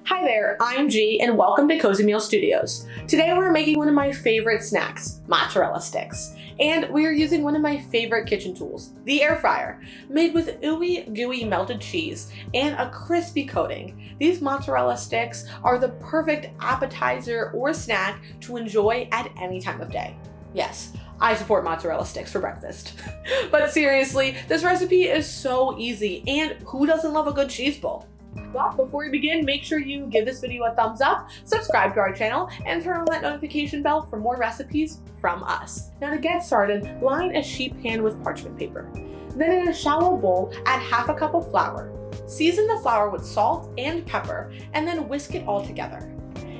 Hi there, I'm G and welcome to Cozymeal Studios. Today we're making one of my favorite snacks, mozzarella sticks. And we are using one of my favorite kitchen tools, the air fryer. Made with ooey gooey melted cheese and a crispy coating, these mozzarella sticks are the perfect appetizer or snack to enjoy at any time of day. Yes, I support mozzarella sticks for breakfast. But seriously, this recipe is so easy, and who doesn't love a good cheese bowl? But before we begin, make sure you give this video a thumbs up, subscribe to our channel, and turn on that notification bell for more recipes from us. Now to get started, line a sheet pan with parchment paper. Then in a shallow bowl, add half a cup of flour. Season the flour with salt and pepper, and then whisk it all together.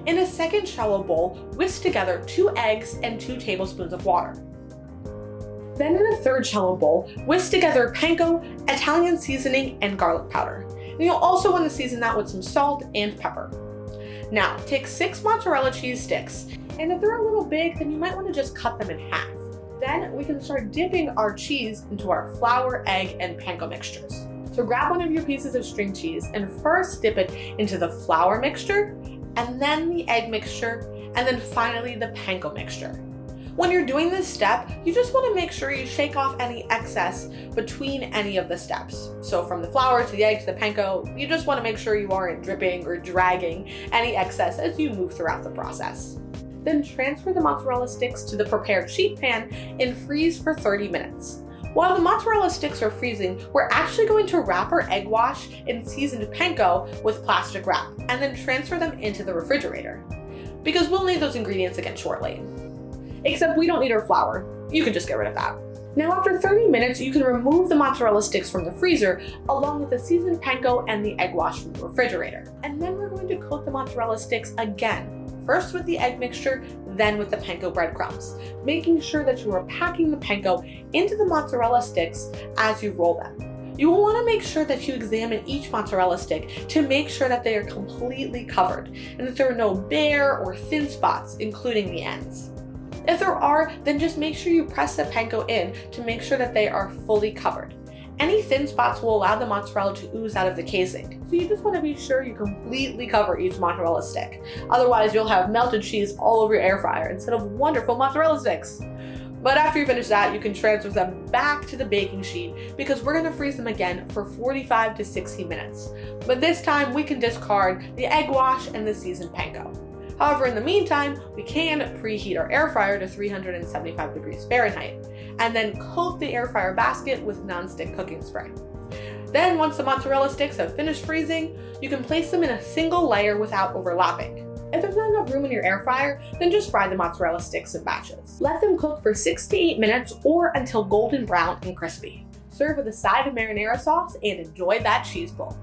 In a second shallow bowl, whisk together 2 eggs and 2 tablespoons of water. Then in a third shallow bowl, whisk together panko, Italian seasoning, and garlic powder. And you'll also want to season that with some salt and pepper. Now, take 6 mozzarella cheese sticks, and if they're a little big, then you might want to just cut them in half. Then we can start dipping our cheese into our flour, egg, and panko mixtures. So grab one of your pieces of string cheese and first dip it into the flour mixture, and then the egg mixture, and then finally the panko mixture. When you're doing this step, you just want to make sure you shake off any excess between any of the steps. So from the flour to the egg to the panko, you just want to make sure you aren't dripping or dragging any excess as you move throughout the process. Then transfer the mozzarella sticks to the prepared sheet pan and freeze for 30 minutes. While the mozzarella sticks are freezing, we're actually going to wrap our egg wash and seasoned panko with plastic wrap and then transfer them into the refrigerator, because we'll need those ingredients again shortly. Except we don't need our flour. You can just get rid of that. Now after 30 minutes, you can remove the mozzarella sticks from the freezer along with the seasoned panko and the egg wash from the refrigerator. And then we're going to coat the mozzarella sticks again, first with the egg mixture, then with the panko breadcrumbs, making sure that you are packing the panko into the mozzarella sticks as you roll them. You will want to make sure that you examine each mozzarella stick to make sure that they are completely covered and that there are no bare or thin spots, including the ends. If there are, then just make sure you press the panko in to make sure that they are fully covered. Any thin spots will allow the mozzarella to ooze out of the casing, so you just want to be sure you completely cover each mozzarella stick. Otherwise, you'll have melted cheese all over your air fryer instead of wonderful mozzarella sticks. But after you finish that, you can transfer them back to the baking sheet because we're going to freeze them again for 45 to 60 minutes. But this time, we can discard the egg wash and the seasoned panko. However, in the meantime, we can preheat our air fryer to 375 degrees Fahrenheit, and then coat the air fryer basket with nonstick cooking spray. Then, once the mozzarella sticks have finished freezing, you can place them in a single layer without overlapping. If there's not enough room in your air fryer, then just fry the mozzarella sticks in batches. Let them cook for 6 to 8 minutes or until golden brown and crispy. Serve with a side of marinara sauce and enjoy that cheese bowl.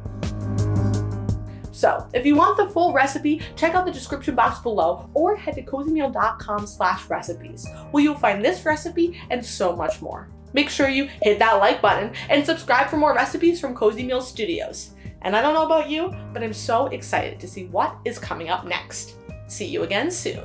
So, if you want the full recipe, check out the description box below or head to cozymeal.com/recipes, where you'll find this recipe and so much more. Make sure you hit that like button and subscribe for more recipes from Cozymeal Studios. And I don't know about you, but I'm so excited to see what is coming up next. See you again soon.